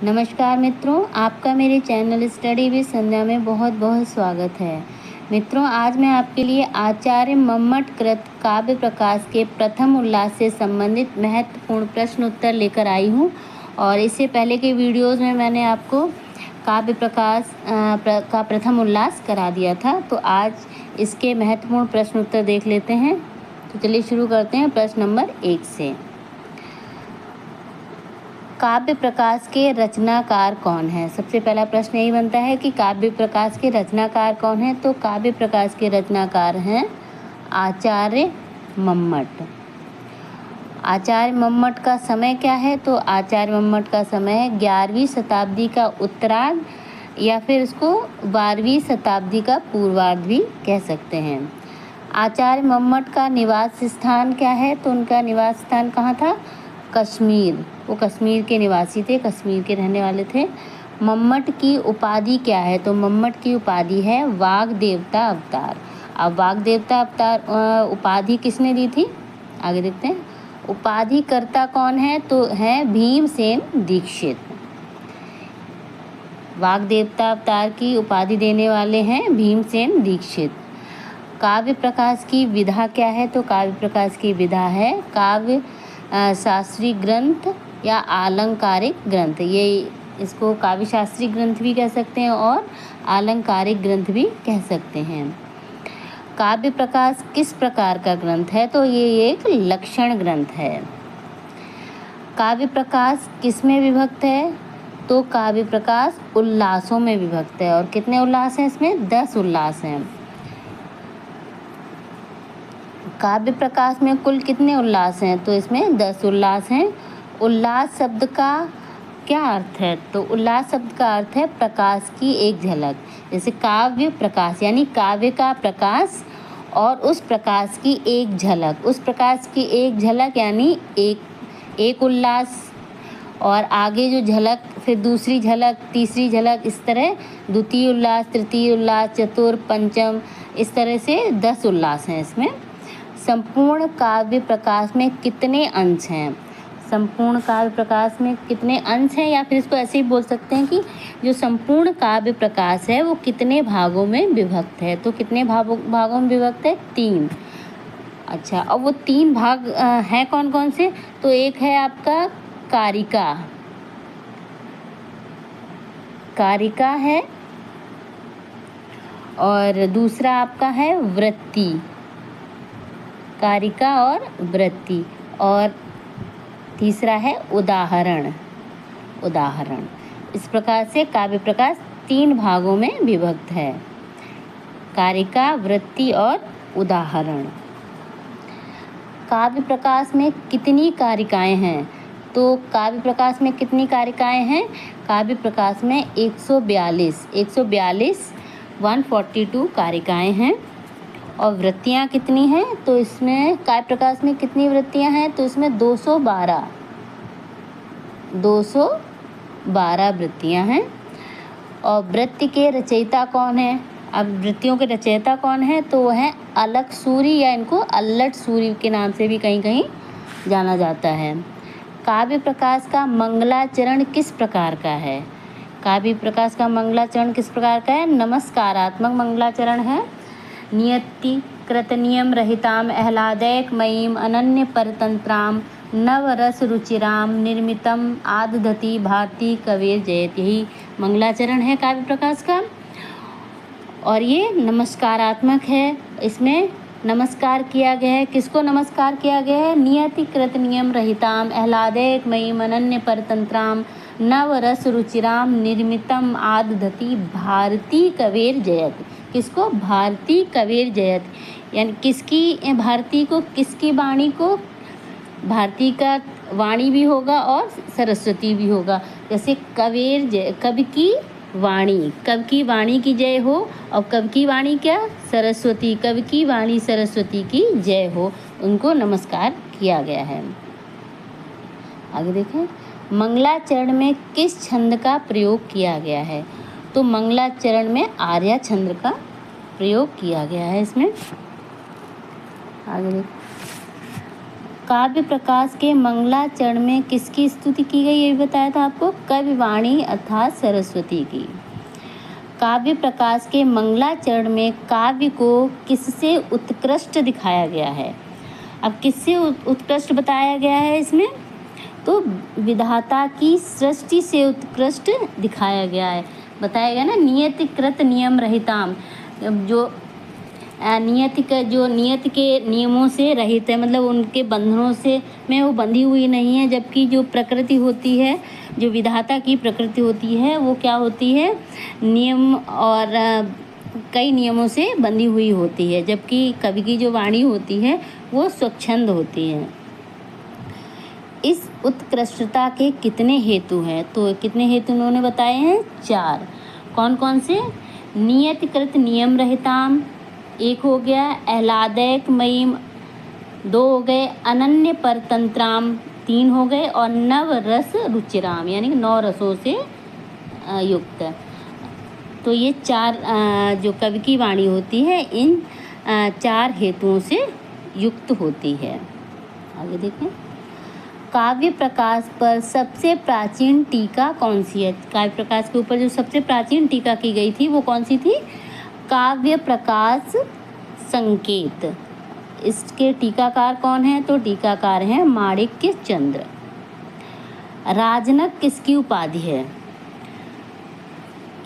नमस्कार मित्रों, आपका मेरे चैनल स्टडी विद संध्या में बहुत बहुत स्वागत है। मित्रों, आज मैं आपके लिए आचार्य मम्मट कृत काव्य प्रकाश के प्रथम उल्लास से संबंधित महत्वपूर्ण प्रश्न उत्तर लेकर आई हूँ। और इससे पहले के वीडियोज़ में मैंने आपको काव्य प्रकाश का प्रथम उल्लास करा दिया था। तो आज इसके महत्वपूर्ण प्रश्न उत्तर देख लेते हैं। तो चलिए शुरू करते हैं प्रश्न नंबर 1 से। काव्य प्रकाश के रचनाकार कौन है? सबसे पहला प्रश्न यही बनता है कि काव्य प्रकाश के रचनाकार कौन है। तो काव्य प्रकाश के रचनाकार हैं आचार्य मम्मट। आचार्य मम्मट का समय क्या है? तो आचार्य मम्मट का समय है 11वीं शताब्दी का उत्तरार्ध या फिर इसको 12वीं शताब्दी का पूर्वार्ध भी कह सकते हैं। आचार्य मम्मट का निवास स्थान क्या है? तो उनका निवास स्थान कहाँ था? कश्मीर। वो कश्मीर के निवासी थे, कश्मीर के रहने वाले थे। मम्मट की उपाधि क्या है? तो मम्मट की उपाधि है वाग देवता अवतार। अब वाग देवता अवतार उपाधि किसने दी थी? आगे देखते हैं। उपाधि कर्ता कौन है? तो है भीमसेन दीक्षित। वाग देवता अवतार की उपाधि देने वाले हैं भीमसेन दीक्षित। काव्य प्रकाश की विधा क्या है? तो काव्य प्रकाश की विधा है काव्य शास्त्रीय ग्रंथ या आलंकारिक ग्रंथ। ये इसको काव्य शास्त्रीय ग्रंथ भी कह सकते हैं और आलंकारिक ग्रंथ भी कह सकते हैं। काव्य प्रकाश किस प्रकार का ग्रंथ है? तो ये एक लक्षण ग्रंथ है। काव्य प्रकाश किसमें विभक्त है? तो काव्य प्रकाश उल्लासों में विभक्त है। और कितने उल्लास हैं इसमें? 10 उल्लास हैं। काव्य प्रकाश में कुल कितने उल्लास हैं? तो इसमें 10 उल्लास हैं। उल्लास शब्द का क्या अर्थ है? तो उल्लास शब्द का अर्थ है प्रकाश की एक झलक। जैसे काव्य प्रकाश यानी काव्य का प्रकाश और उस प्रकाश की एक झलक। उस प्रकाश की एक झलक यानी एक उल्लास, और आगे जो झलक, फिर दूसरी झलक, तीसरी झलक, इस तरह द्वितीय उल्लास, तृतीय उल्लास, चतुर्थ, पंचम, इस तरह से 10 उल्लास हैं इसमें। संपूर्ण काव्य प्रकाश में कितने अंश हैं? संपूर्ण काव्य प्रकाश में कितने अंश हैं, या फिर इसको ऐसे ही बोल सकते हैं कि जो संपूर्ण काव्य प्रकाश है वो कितने भागों में विभक्त है? तो कितने भागों में विभक्त है? 3। अच्छा, अब वो 3 भाग हैं कौन कौन से? तो एक है आपका कारिका, कारिका है, और दूसरा आपका है वृत्ति, कारिका और वृत्ति, और तीसरा है उदाहरण। उदाहरण। इस प्रकार से काव्य प्रकाश 3 भागों में विभक्त है, कारिका, वृत्ति और उदाहरण। काव्य प्रकाश में कितनी कारिकाएं हैं? तो काव्य प्रकाश में कितनी कारिकाएं हैं? काव्य प्रकाश में 142 142 कारिकाएं हैं। और वृत्तियाँ कितनी हैं? तो इसमें काव्य प्रकाश में कितनी वृत्तियाँ हैं? तो इसमें 212 वृत्तियाँ हैं। और वृत्ति के रचयिता कौन है? अब वृत्तियों के रचयिता कौन है? तो वो है अलक सूरी, या इनको अल्लट सूरी के नाम से भी कहीं कहीं जाना जाता है। काव्य प्रकाश का मंगलाचरण किस प्रकार का है? काव्य प्रकाश का मंगलाचरण किस प्रकार का है? नमस्कारात्मक मंगलाचरण है। नियति कृत नियम रहिताम आह्लादैक मयीम अनन्य परतंत्राम नवरस रुचिराम निर्मितम आदधति भारती कवेर जयत। यही मंगलाचरण है काव्य प्रकाश का, और ये नमस्कारात्मक है। इसमें नमस्कार किया गया है। किसको नमस्कार किया गया है? नियति कृत नियम रहिताम आह्लादैक मयीम अनन्य परतंत्राम नवरस रुचिराम निर्मितम आदधति भारती कवेर जयत। किसको? भारती कवेर जयत, यानी किसकी? भारती को, किसकी वाणी को? भारती का वाणी भी होगा और सरस्वती भी होगा। जैसे कवेर जय, कवि की वाणी, कवि की वाणी की जय हो, और कवि की वाणी क्या? सरस्वती, कवि की वाणी सरस्वती की जय हो, उनको नमस्कार किया गया है। आगे देखें, मंगलाचरण में किस छंद का प्रयोग किया गया है? तो मंगलाचरण में आर्या छंद का प्रयोग किया गया है इसमें। आगे देखें, काव्य प्रकाश के मंगलाचरण में किसकी स्तुति की गई, ये भी बताया था आपको, कविवाणी अर्थात सरस्वती की। काव्य प्रकाश के मंगलाचरण में काव्य को किससे उत्कृष्ट दिखाया गया है। अब किससे उत्कृष्ट बताया गया है इसमें, तो विधाता की सृष्टि से उत्कृष्ट दिखाया गया है। बताया गया ना, नियतिकृत नियम रहिताम, जो नियति के नियमों से रहित है, मतलब उनके बंधनों से में वो बंधी हुई नहीं है, जबकि जो प्रकृति होती है, जो विधाता की प्रकृति होती है, वो क्या होती है, नियम और कई नियमों से बंधी हुई होती है, जबकि कवि की जो वाणी होती है वो स्वच्छंद होती है। इस उत्कृष्टता के कितने हेतु हैं, तो कितने हेतु उन्होंने बताए हैं, 4। कौन कौन से, नियतिकृत नियम रहिताम एक हो गया, आह्लादक मयीम 2 हो गए, अनन्य परतंत्राम 3 हो गए, और नव रस रुचिराम यानी 9 रसों से युक्त। तो ये 4 जो कवि की वाणी होती है इन 4 हेतुओं से युक्त होती है। आगे देखें, काव्य प्रकाश पर सबसे प्राचीन टीका कौन सी है। काव्य प्रकाश के ऊपर जो सबसे प्राचीन टीका की गई थी वो कौन सी थी, काव्य प्रकाश संकेत। इसके टीकाकार कौन है, तो टीकाकार हैं माणिक्य चंद्र। राजनक किसकी उपाधि है,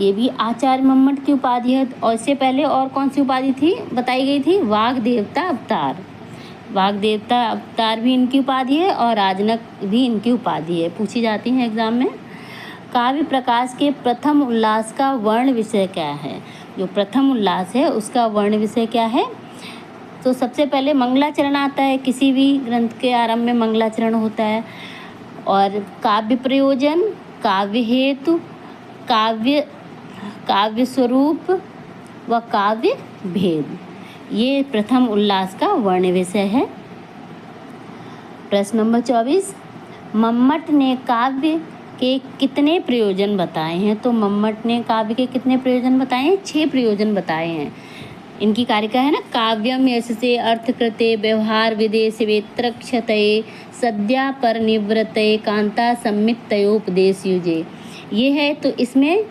ये भी आचार्य मम्मट की उपाधि है। और इससे पहले और कौन सी उपाधि थी बताई गई थी, वाग देवता अवतार। वाग देवता अवतार भी इनकी उपाधि है और राजनक भी इनकी उपाधि है, पूछी जाती है एग्जाम में। काव्य प्रकाश के प्रथम उल्लास का वर्ण विषय क्या है, जो प्रथम उल्लास है उसका वर्ण विषय क्या है, तो सबसे पहले मंगलाचरण आता है, किसी भी ग्रंथ के आरंभ में मंगलाचरण होता है। और काव्य प्रयोजन, काव्य हेतु, काव्य स्वरूप व काव्य भेद, ये प्रथम उल्लास का वर्ण विषय है। प्रश्न नंबर 24, मम्मट ने काव्य के कितने प्रयोजन बताए हैं, तो मम्मट ने काव्य के कितने प्रयोजन बताए हैं, 6 प्रयोजन बताए हैं। इनकी कारिका है ना, काव्यम यशसे अर्थकृते व्यवहार विदे सेवेत्रक्षतये सद्या पर निवृत्तये कांता सम्मितयोपदेश युजे, ये है। तो इसमें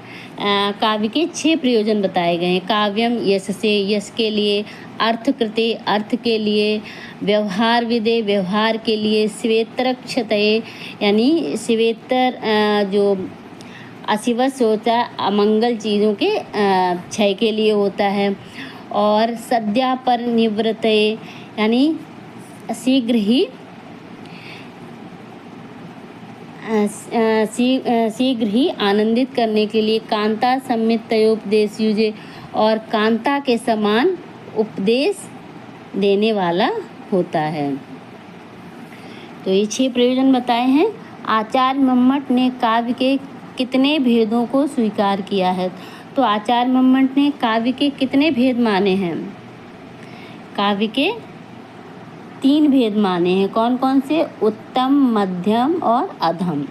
काव्य के 6 प्रयोजन बताए गए हैं। काव्यम यशसे, यश के लिए, अर्थकृते, अर्थ के लिए, व्यवहार विदे, व्यवहार के लिए, सेवेत्रक्षतये यानी सेवेतर जो अशिवस होता है, अमंगल चीज़ों के क्षय के लिए होता है, और सद्या पर निवृत्तये यानी शीघ्र ही आनंदित करने के लिए, कांता सम्मितयोपदेश युजे और कांता के समान उपदेश देने वाला होता है। तो ये 6 प्रयोजन बताए हैं। आचार्य मम्मट ने काव्य के कितने भेदों को स्वीकार किया है, तो आचार्य मम्मट ने काव्य के कितने भेद माने हैं, काव्य के 3 भेद माने हैं। कौन कौन से, उत्तम, मध्यम और अधम।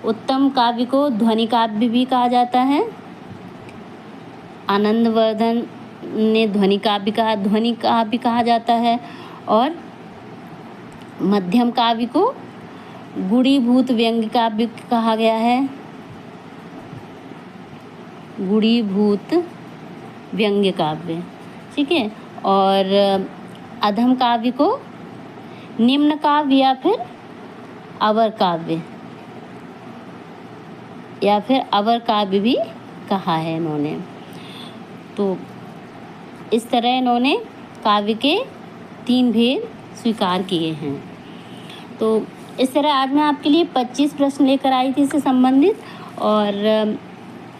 उत्तम काव्य को ध्वनि काव्य भी कहा जाता है, आनंदवर्धन ने ध्वनि काव्य कहा जाता है, और मध्यम काव्य को गुणीभूत व्यंग्य काव्य कहा गया है, गुणीभूत व्यंग्य काव्य, ठीक है। और अधम काव्य को निम्न काव्य या फिर अवर काव्य भी कहा है इन्होंने। तो इस तरह इन्होंने काव्य के 3 भेद स्वीकार किए हैं। तो इस तरह आज मैं आपके लिए 25 प्रश्न लेकर आई थी इससे संबंधित, और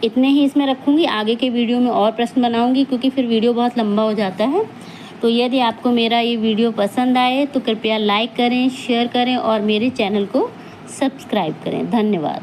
इतने ही इसमें रखूँगी। आगे के वीडियो में और प्रश्न बनाऊँगी क्योंकि फिर वीडियो बहुत लंबा हो जाता है। तो यदि आपको मेरा ये वीडियो पसंद आए तो कृपया लाइक करें, शेयर करें और मेरे चैनल को सब्सक्राइब करें। धन्यवाद।